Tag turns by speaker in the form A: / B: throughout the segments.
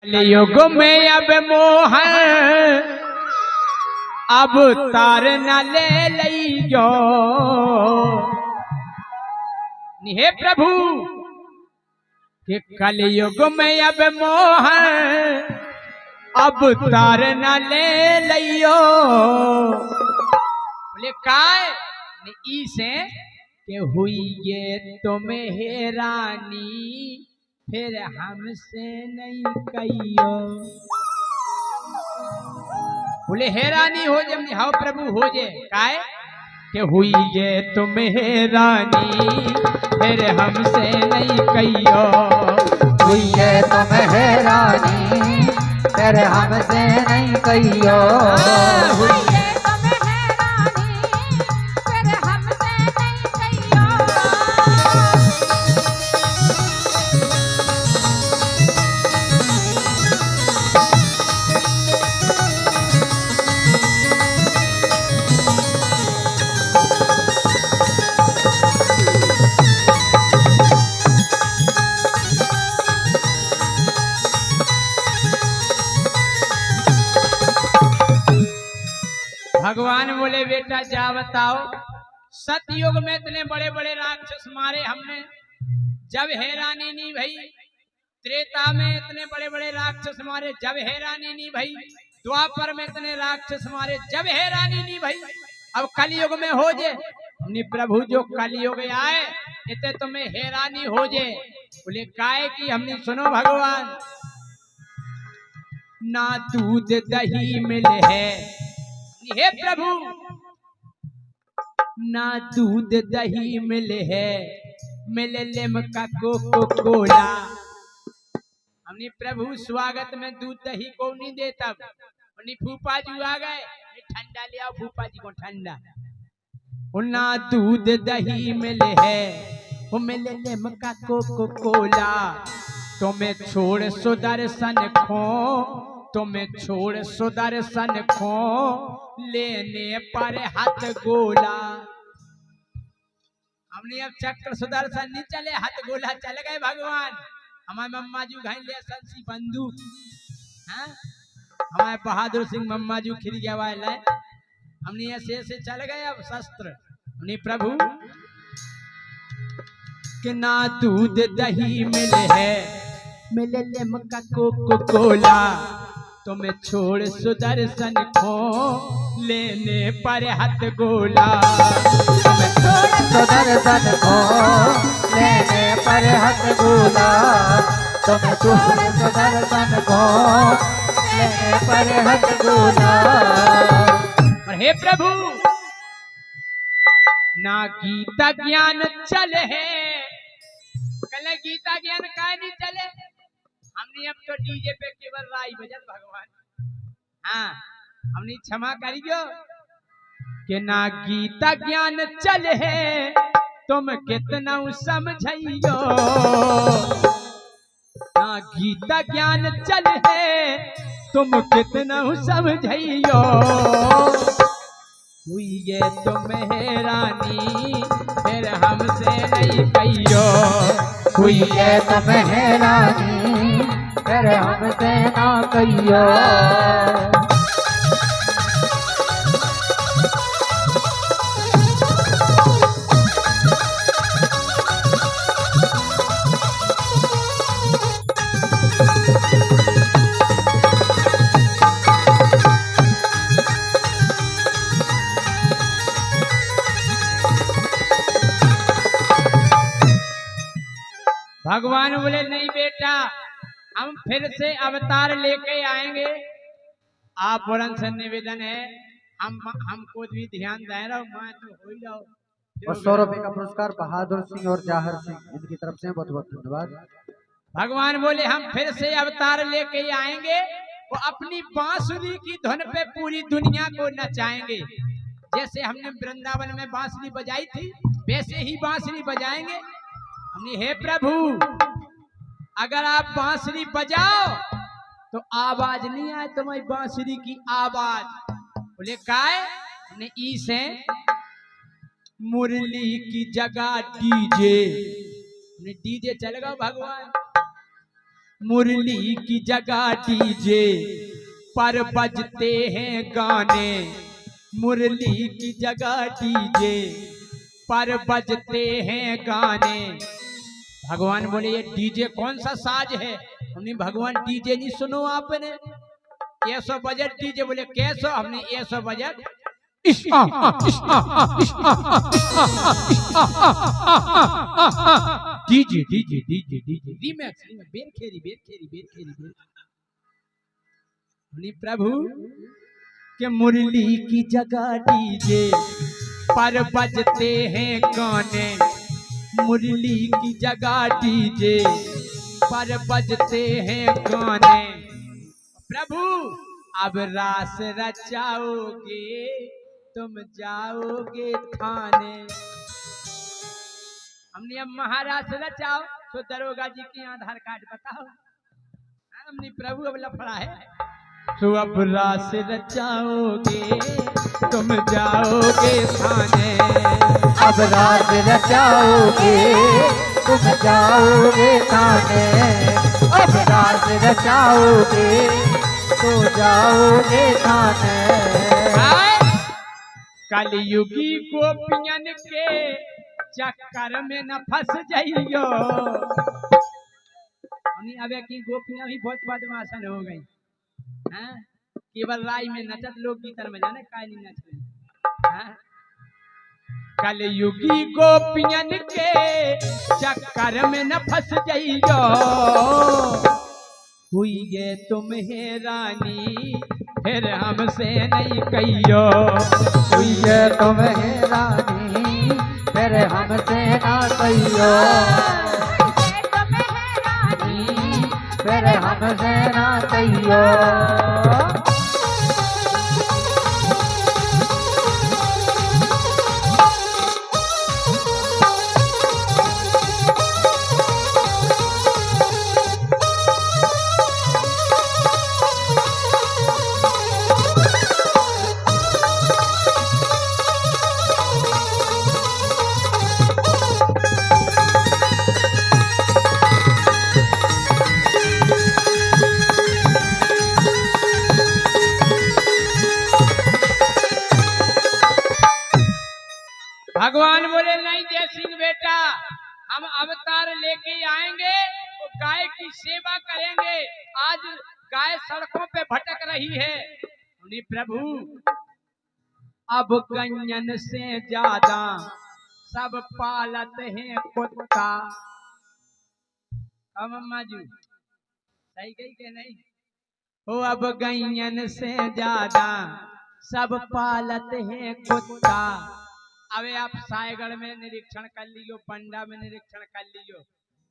A: कलयुग में अब मोह अब तार न ले लियो। हे प्रभु कि कलयुग में अब मोह अब तार न ले लियो। बोले काय से के हुई ये तुम्हें हैरानी फिर हमसे नहीं कहियो। बोले हैरानी हो जे हाँ प्रभु हो जे काय के हुई ये तुम्हें हैरानी फिर हमसे नहीं कहियो।
B: हुई ये तुम्हें हैरानी फिर हमसे नहीं कहियो।
C: हुई ये तुम्हें हैरानी फिर हमसे नहीं कहियो।
A: भगवान बोले बेटा जा बताओ सतयुग में इतने बड़े बड़े राक्षस मारे हमने जब हैरानी नहीं भई। त्रेता में इतने बड़े बड़े राक्षस मारे जब हैरानी नहीं भई। द्वापर में इतने राक्षस मारे जब हैरानी नहीं भई। अब कलयुग में हो जे नि प्रभु जो कलयुग आए इतने तुम्हें हैरानी हो जे। बोले काय की हमने सुनो भगवान ना दूध दही मिले है। हे प्रभु ना दूध दही मिले है मिले लिम्का कोको कोला। हमने प्रभु स्वागत में दूध दही को नहीं देता। फूफा जी आ गए ठंडा ले आओ फूफा जी को ठंडा। ना दूध दही मिले है वो मिले लिम्का कोको कोला। तुम्हें छोड़ सुदर्शन खो तुम्हें छोड़ सुदर्शन खो लेने पर हाथ गोला। हमने अब चक्र सुदर्शन नहीं चले हाथ गोला चल गए भगवान। हमारे मम्मा जी घाई ले संसी बंदूक हमारे बहादुर सिंह मम्मा जी खिल गया वाला है। हमने ऐसे ऐसे चल गए अब शस्त्र। हमने प्रभु कि ना दूध दही मिले है मिले लिम्का कोको कोला। तुम्हें छोड़ सुदर्शन खो लेने पर हाथ गोला।
B: तुम्हें छोड़ सुदर्शन खो लेने पर हाथ गोला। तुम्हें छोड़ सुदर्शन खो लेने पर हाथ गोला।
A: और हे प्रभु ना गीता ज्ञान चले है कल गीता ज्ञान का नहीं चले। हमने अब तो डीजे पे केवल राई भजन भगवान। हाँ हमने क्षमा करियो कि ना गीता ज्ञान चले है तुम कितना समझियो। ना गीता ज्ञान चले है तुम कितना समझियो। हुई ये तुम हैरानी फिर हमसे नहीं कहियो।
B: हुई ये तुम हैरानी फिर हमसे ना कहियो।
A: भगवान बोले नहीं बेटा हम फिर से अवतार लेके आएंगे। आप वरन से निवेदन है हमको भी ध्यान दे रहा मैं तो हो ही रहा।
B: और 100 रुपए का पुरस्कार बहादुर सिंह और जाहिर सिंह इनकी तरफ से बहुत बहुत धन्यवाद।
A: भगवान बोले हम फिर से अवतार लेके आएंगे वो अपनी बांसुरी की धुन पे पूरी दुनिया को नचाएंगे। जैसे हमने वृंदावन में बांसुरी बजाई थी वैसे ही बांसुरी बजाएंगे। हमने हे प्रभु अगर आप बांसुरी बजाओ तो आवाज नहीं आए तुम्हारी बांसुरी की आवाज। बोले काय ने ई से मुरली की जगह डीजे डीजे चलेगा भगवान। मुरली की जगह डीजे पर बजते हैं गाने, मुरली की जगह डीजे पर बजते हैं गाने। भगवान बोले ये डीजे कौन सा साज है? हमने भगवान डीजे नहीं सुनो आपने, 100 बजट डीजे। बोले कैसो? हमने 100 budget DJ DJ DJ DJ remix बेर खेरी बेर खेरी बेर खेरी बेर। हमने प्रभु के मुरली की जगह डीजे पर बजते हैं गाने, मुरली की जगह डीजे पर बजते हैं गाने। प्रभु अब रास रचाओगे तुम जाओगे थाने। हमने अब महाराज रचाओ तो दरोगा जी के आधार कार्ड बताओ। हमने प्रभु अब लफड़ा है तो अब रास रचाओगे तुम जाओगे थाने।
B: अब राज रचाओगे तुम जाओगे थाने, अब राज रचाओगे तो जाओगे थाने।
A: कलयुगी गोपियन के चक्कर में न फंस जाइयो। अब की गोपियां भी बहुत बदमाशन हो गई। केवल राय में नचत लोग गीतर में जाने काय नहीं नच रहे। कलयुगी गोपियन के चक्कर में न फंस जाइयो। हुई ये तुम्हें रानी फिर हमसे नहीं कहियो।
B: हुई ये तुम्हें रानी फिर हमसे ना कहियो। फिर हमसे ना कहियो।
A: भगवान बोले नहीं जय सिंह बेटा, हम अवतार लेके आएंगे तो गाय की सेवा करेंगे। आज गाय सड़कों पे भटक रही है। प्रभु अब गंजन से ज्यादा सब पालत हैं कुत्ता। अम्मा जी सही गई के नहीं हो? अब गंजन से ज्यादा सब पालत हैं कुत्ता। अबे आप सायगढ़ में निरीक्षण कर लियो, पंडा में निरीक्षण कर लियो,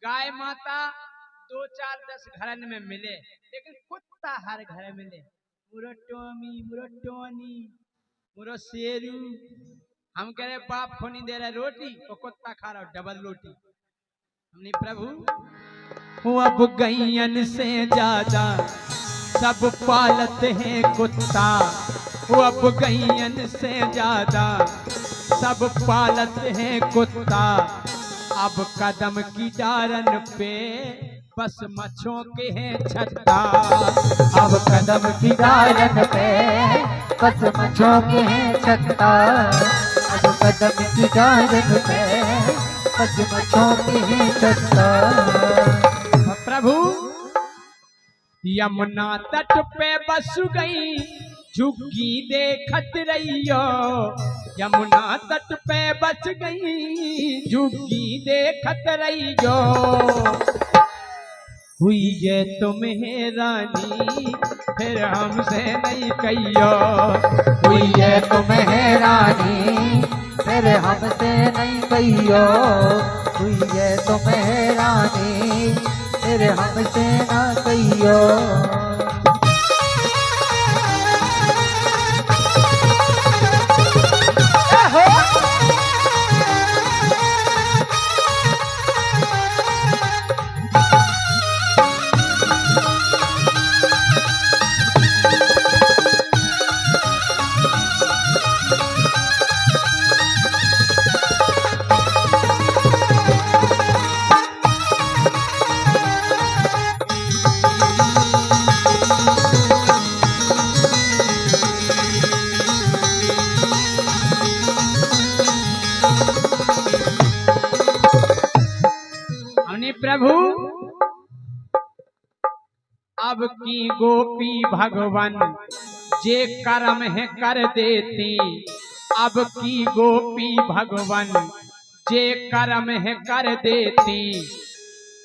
A: गाय माता 2, 4, 10 घरन में मिले, लेकिन कुत्ता हर घर में मिले। मुरो टोमी, मुरो टोनी, मुरो शेरू। हम कह रहे बाप को नहीं दे रहे रोटी, तो कुत्ता खा रहा डबल रोटी। हमने प्रभु अब गैयन से ज्यादा सब पालत हैं कुत्ता। अब गैयन से ज्यादा सब पालत हैं कुत्ता। अब कदम की डारन पे बस मच्छों के हैं छत्ता।
B: अब कदम की डारन पे बस मच्छों के हैं छत्ता। अब कदम की डारन पे बस मच्छों के हैं छत्ता।
A: प्रभु यमुना तट पे बस गई झुग्गी देखत रहियो। यमुना तट पे बस गई झुग्गी देखत रहियो। हुई ये तुम्हें रानी फिर हमसे नहीं कहियो।
B: हुई ये तुम्हें रानी फिर हमसे नहीं कहियो। हुई ये तुम्हें रानी फिर हमसे ना कहियो।
A: अब की गोपी भगवन जे कर्म है कर देती। अब की गोपी भगवन जे कर्म है कर देती।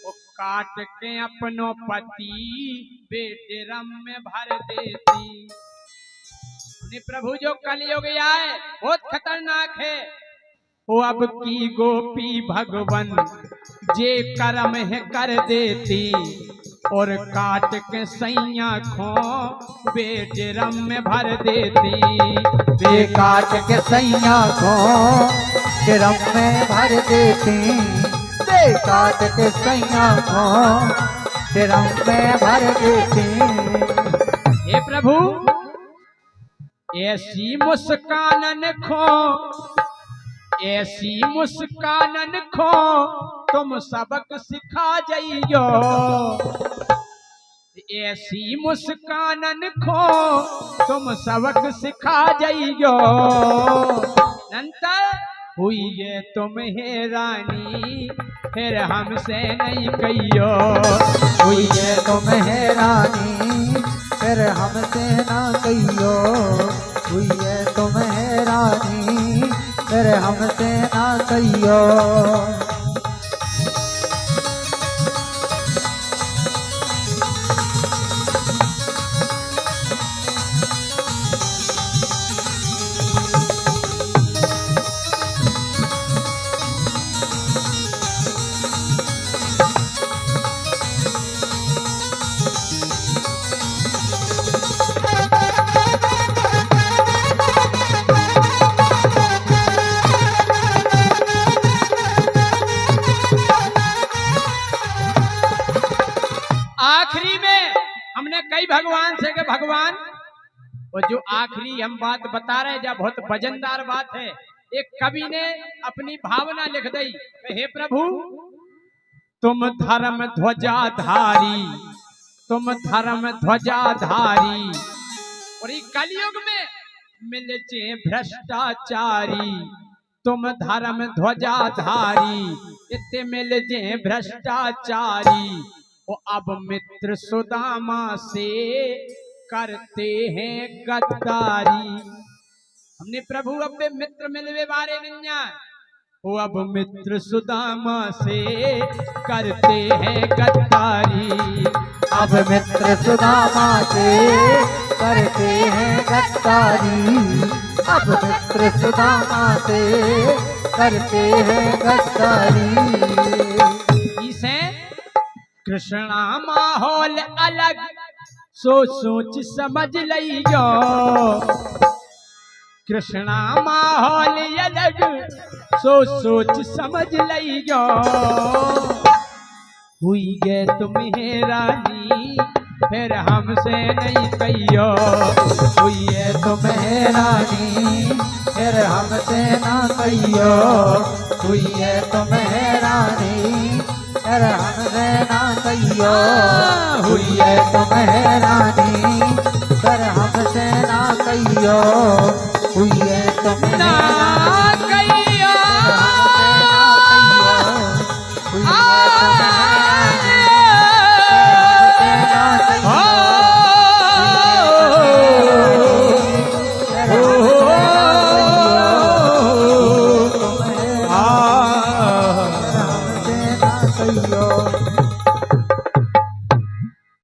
A: वो काट के अपनो पति बेटे रम में भर देती। प्रभु जो कलयुग आए बहुत खतरनाक है। वो अब की गोपी भगवन जे कर्म है कर देती। और काट के सैया खो बेटे रम में भर देती।
B: बे काट के सैया को रम में भर देती। बे काट के सैया को रम में भर देती।
A: हे प्रभु ऐसी मुस्कानन खो, ऐसी मुस्कानन खो तुम सबक सिखा जाइयो। ऐसी मुस्कानन खो तुम सबक सिखा जाइयो। नंतर हुई है तुम्हें रानी फिर हमसे नहीं कहियो।
B: हुई है तुम्हें रानी फिर हमसे ना कहियो। हुई है तुम्हें रानी फिर हमसे ना कहियो।
A: आखिरी में हमने कई भगवान से कि भगवान वो जो आखिरी हम बात बता रहे हैं बहुत वजनदार बात है। एक कवि ने अपनी भावना लिख दी। हे प्रभु तुम धर्म ध्वजाधारी, तुम धर्म ध्वजाधारी। और ये कलयुग में मिलचे भ्रष्टाचारी। तुम धर्म ध्वजाधारी इतने मिलचे भ्रष्टाचारी। वो अब मित्र सुदामा से करते हैं गद्दारी। हमने प्रभु अब मित्र मिलवे बारे नहीं। वो अब मित्र सुदामा से करते हैं गद्दारी।
B: अब मित्र सुदामा से करते हैं गद्दारी। अब मित्र सुदामा से करते हैं गद्दारी।
A: इसे कृष्णा माहौल अलग सोच सोच समझ लियो। कृष्णा माहौल अलग सोच सोच समझ लियो। हुई गे तुम्हें रानी फिर हमसे नहीं कहियो।
B: हुई है तुम्हें रानी फिर हमसे ना कहियो। हुई है तुम्हें रानी फिर हमसे ना कहियो। हुई है तुम्हें रानी फिर हमसे ना कहियो। हुई है तुम्हें
A: ना कहियो।
B: हुई है
A: कहियो।